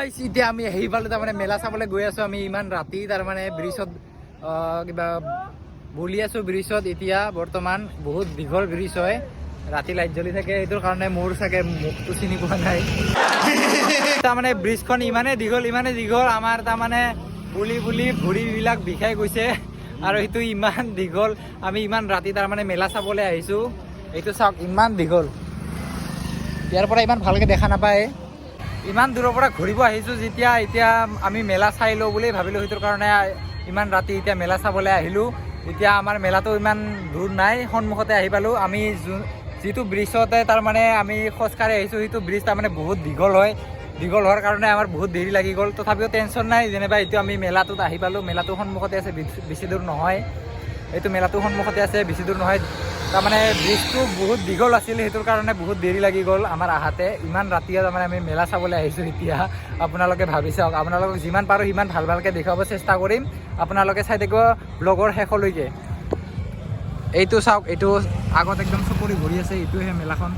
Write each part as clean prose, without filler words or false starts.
Guys এতিয়া আমি সেইফালে তাৰমানে মেলা চাবলৈ গৈ আছো আমি ইমান ৰাতি তাৰমানে ব্ৰিজত কিবা বলি আছো ব্ৰিজত এতিয়া বৰ্তমান বহুত দীঘল ব্ৰিজ হয় ৰাতি লাইট জ্বলি থাকে এইটোৰ কাৰণে মোৰ চাগে মুখটো চিনি পোৱা নাই তাৰমানে ব্ৰিজখন ইমানে দীঘল আমাৰ তাৰমানে বুলি ভৰিবিলাক বিষাই গৈছে আৰু সেইটো ইমান দীঘল আমি ইমান ৰাতি তাৰমানে মেলা চাবলৈ আহিছো এইটো চাওক ইমান দীঘল ইয়াৰ পৰা ইমান ভালকে দেখা নাপায় ইমান দূৰৰ পৰা ঘূৰিব আহিছো যেতিয়া এতিয়া আমি মেলা চাই লওঁ বুলি ভাবিলো সেইটোৰ কাৰণে ইমান ৰাতি এতিয়া মেলা চাবলৈ আহিলো এতিয়া আমাৰ মেলাটো ইমান দূৰ নাই সন্মুখতে আহি পালো আমি যিটো ব্ৰিজতে তাৰমানে আমি খোজকাঢ়ি আহিছো সেইটো ব্ৰিজ তাৰমানে বহুত দীঘল হয় দীঘল হোৱাৰ কাৰণে আমাৰ বহুত দেৰি লাগি গ'ল তথাপিও টেনশ্যন নাই যেনিবা এতিয়া আমি মেলাটোত আহি পালো মেলাটো সন্মুখতে আছে বেছি দূৰ নহয় এইটো মেলাটো সন্মুখতে আছে বেছি দূৰ নহয় তাৰমানে ব্ৰিজটো বহুত দীঘল আছিল সেইটোৰ কাৰণে বহুত দেৰি লাগি গ'ল আমাৰ আহাতে ইমান ৰাতি তাৰমানে আমি মেলা চাবলৈ আহিছোঁ এতিয়া আপোনালোকে ভাবি চাওক আপোনালোকক যিমান পাৰোঁ সিমান ভালকৈ দেখুৱাব চেষ্টা কৰিম আপোনালোকে চাই থাকিব ব্লগৰ শেষলৈকে এইটো চাওক এইটো আগত একদম চকুৰি ঘূৰি আছে এইটোহে মেলাখন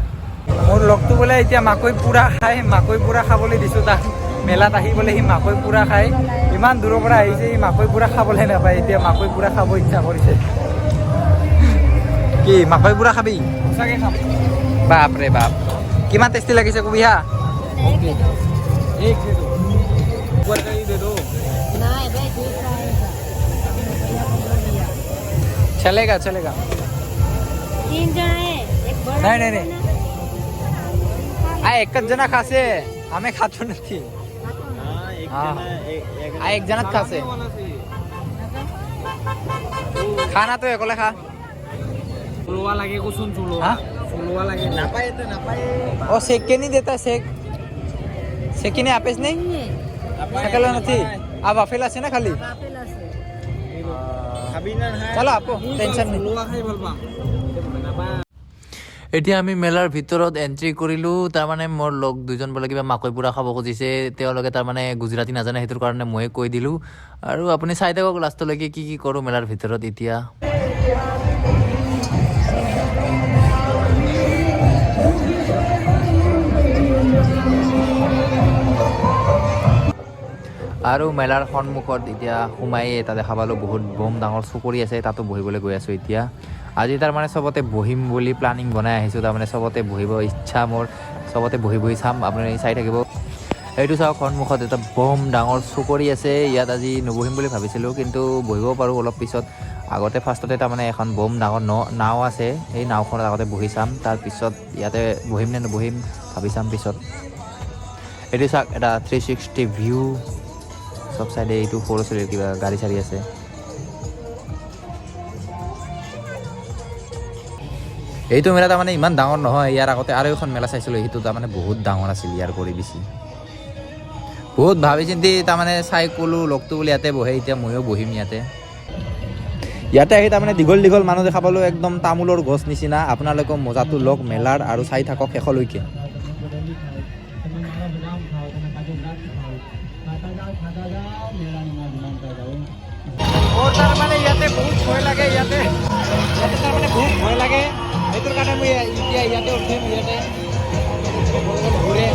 মোৰ লগটো বোলে এতিয়া মাকৈ পুৰা খায় মাকৈ পুৰা খাবলৈ দিছোঁ তাক মেলাত আহি বোলে সি মাকৈ পুৰা খায় ইমান দূৰৰ পৰা আহিছে সি মাকৈ পুৰা খাবলৈ নাপায় এতিয়া মাকৈ পুৰা খাব ইচ্ছা কৰিছে কি মাকৈ পুৰা খাবি সঁচাকৈ খাম বাপৰে বাপ কিমান টেষ্টি লাগিছে কবি হা चलेगा चलेगा 3 जण आहे एक बडा नाही आ एकच जण खासे आम्ही खातो નથી આ એક જણ જ ખાશે ખાના તો એકલે ખા ચૂલવા લાગે કુસુમ ચૂલવા લાગે નાપાય તો નાપાય ઓ શેક કે નહીં દેતા શેકીને આપે જ નહીં શકેલો નથી આ વાફેલા છે ને ખાલી वापेला છે ચાલો આપો টেনশ্যন નહીં চূলোৱা খাই ভাল পাওঁ নাপায় এতিয়া আমি মেলাৰ ভিতৰত এণ্ট্ৰি কৰিলোঁ তাৰমানে মোৰ লগ দুজন বোলে কিবা মাকৈ পুৰা খাব খুজিছে তেওঁলোকে তাৰমানে গুজৰাটী নাজানে সেইটোৰ কাৰণে ময়ে কৈ দিলোঁ আৰু আপুনি চাই থাকক লাষ্টলৈকে কি কি কৰোঁ মেলাৰ ভিতৰত এতিয়া আৰু মেলাৰ সন্মুখত এতিয়া সোমাই এটা দেখা পালোঁ বহুত বম ডাঙৰ চুকৰি আছে তাতো বহিবলৈ গৈ আছোঁ এতিয়া আজি তাৰমানে চবতে বহিম বুলি প্লানিং বনাই আহিছোঁ তাৰমানে চবতে বহিব ইচ্ছা মোৰ চবতে বহি চাম আপুনি চাই থাকিব এইটো চাওক সন্মুখত এটা বম ডাঙৰ চুকৰি আছে ইয়াত আজি নবহিম বুলি ভাবিছিলোঁ কিন্তু বহিব পাৰোঁ অলপ পিছত আগতে ফাৰ্ষ্টতে তাৰমানে এখন বম ডাঙৰ নাও আছে সেই নাওখনত আগতে বহি চাম তাৰপিছত ইয়াতে বহিম নে নবহিম ভাবি চাম পিছত এইটো চাওক এটা 360 ভিউ সব সাইডে এইটো সৰু ছোৱালীৰ কিবা গাড়ী চাৰি আছে এইটো মেলা তাৰমানে ইমান ডাঙৰ নহয় ইয়াৰ আগতে আৰু এখন মেলা চাইছিলোঁ সেইটো তাৰমানে বহুত ডাঙৰ আছিল ইয়াৰ কৰি বেছি বহুত ভাবি চিন্তি তাৰমানে চাই ক'লোঁ লগটো বুলি ইয়াতে বহে এতিয়া ময়ো বহিম ইয়াতে আহি তাৰমানে দীঘল মানুহ দেখা পালোঁ একদম তামোলৰ গছ নিচিনা আপোনালোকৰ মজাটো লওক মেলাৰ আৰু চাই থাকক শেষলৈকে তাৰমানে ইয়াতে বহুত ভয় লাগে ইয়াতে তাৰমানে বহুত ভয় লাগে সেইটোৰ কাৰণে মই এতিয়া ইয়াতে উঠিম ইয়াতে ঘূৰে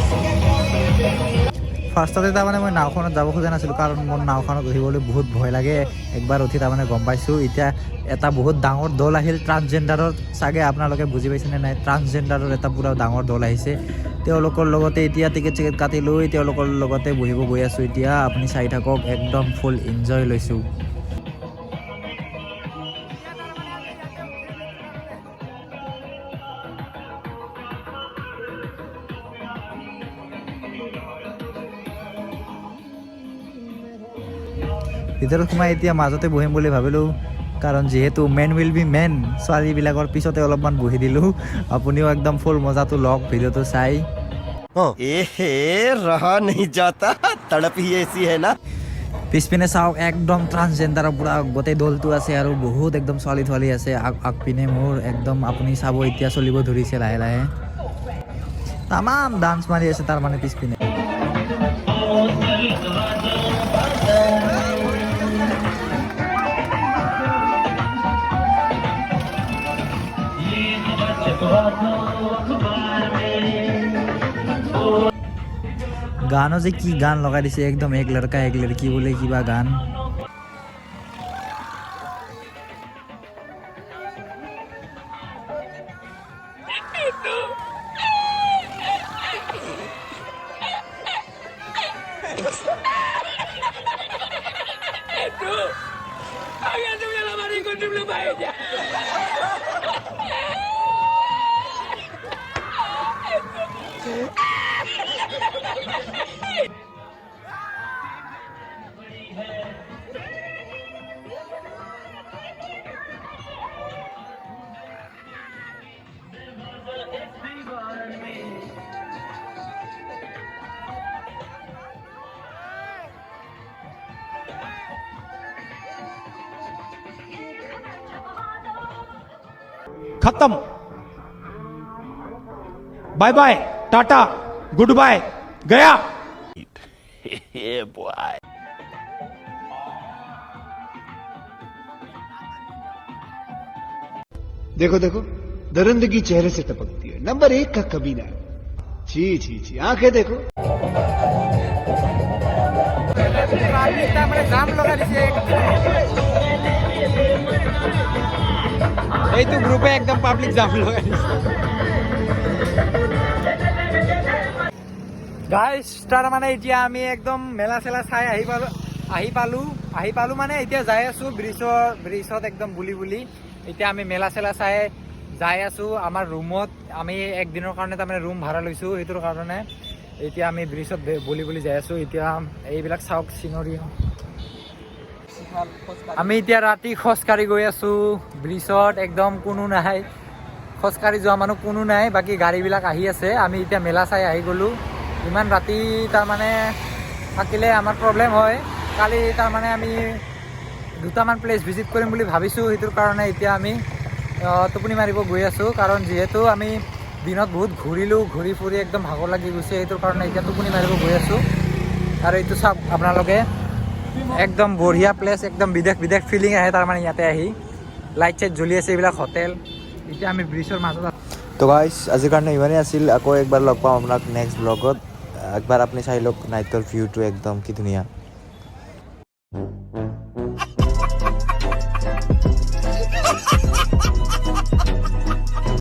ফাৰ্ষ্টতে তাৰমানে মই নাওখনত যাব খোজা নাছিলোঁ কাৰণ মোৰ নাওখনত উঠিবলৈ বহুত ভয় লাগে একবাৰ উঠি তাৰমানে গম পাইছোঁ এতিয়া এটা বহুত ডাঙৰ দল আহিল ট্ৰান্সজেণ্ডাৰৰ চাগে আপোনালোকে বুজি পাইছেনে নাই ট্ৰান্সজেণ্ডাৰৰ এটা পূৰা ডাঙৰ দল আহিছে তেওঁলোকৰ লগতে এতিয়া টিকেট কাটি লৈ তেওঁলোকৰ লগতে বহিব গৈ আছোঁ এতিয়া আপুনি চাই থাকক একদম ফুল এনজয় লৈছোঁ ভিতৰত সোমাই এতিয়া মাজতে বহিম বুলি ভাবিলোঁ কাৰণ যিহেতু মেন উইল বি মেন ছোৱালীবিলাকৰ পিছতে অলপমান বহি দিলোঁ আপুনিও একদম ফুল মজাটো লওক ভিডিঅ'টো চাই रहा नहीं जाता तड़प ही ऐसी है ना পিছপিনে চাওক একদম ট্ৰান্সজেণ্ডাৰৰ পূৰা গোটেই দলটো আছে আৰু বহুত একদম ছোৱালী আছে আগপিনে মোৰ একদম আপুনি চাব এতিয়া চলিব ধৰিছে লাহে লাহে তামাম ডান্স মাৰি আছে তাৰমানে পিছপিনে গানো যে কি গান লগাই দিছে একদম এক লড়কা এক লড়কি বোলে কিবা গান खत्म bye bye tata goodbye गया देखो देखो दरिंदगी चेहरे से टपकती है। नंबर 1 का कमीना है। छी छी छी आंखें देखो। জাম লগাই দিছে এইটো গ্ৰুপে একদম পাব্লিক জাম লগাই দিছে গাইস তাৰ মানে এতিয়া আমি একদম মেলা চেলা চাই আহি পালো মানে এতিয়া যাই আছো ব্ৰিজত একদম বুলি এতিয়া আমি মেলা চেলা চাই যাই আছো আমাৰ ৰুমত আমি একদিনৰ কাৰণে তাৰমানে ৰুম ভাড়া লৈছো এইটোৰ কাৰণে এতিয়া আমি ব্ৰিজত বুলি যাই আছো এতিয়া এইবিলাক চাওক চিনৰি আমি এতিয়া ৰাতি খোজকাঢ়ি গৈ আছো ব্ৰিজত একদম কোনো নাই খোজকাঢ়ি যোৱা মানুহ কোনো নাই বাকী গাড়ীবিলাক আহি আছে আমি এতিয়া মেলা চাই আহি গ'লো ইমান ৰাতি তাৰমানে থাকিলে আমাৰ প্ৰব্লেম হয় কালি তাৰমানে আমি দুটামান প্লেচ ভিজিট কৰিম বুলি ভাবিছোঁ সেইটোৰ কাৰণে এতিয়া আমি টোপনি মাৰিব গৈ আছোঁ কাৰণ যিহেতু আমি দিনত বহুত ঘূৰিলোঁ ঘূৰি ফুৰি একদম ভাগৰ লাগি গৈছে সেইটোৰ কাৰণে এতিয়া টোপনি মাৰিব গৈ আছোঁ আৰু এইটো চাওক আপোনালোকে একদম বঢ়িয়া প্লেচ একদম বিদেশ ফিলিং আহে তাৰমানে ইয়াতে আহি লাইট চাইট জ্বলি আছে এইবিলাক হোটেল এতিয়া আমি ব্ৰিজৰ মাজত তো গাইজ আজিৰ কাৰণে ইমানেই আছিল আকৌ একবাৰ লগ পাম আপোনাক নেক্সট ব্লগত একবাৰ আপুনি চাই লওক নাইটৰ ভিউটো একদম কি ধুনীয়া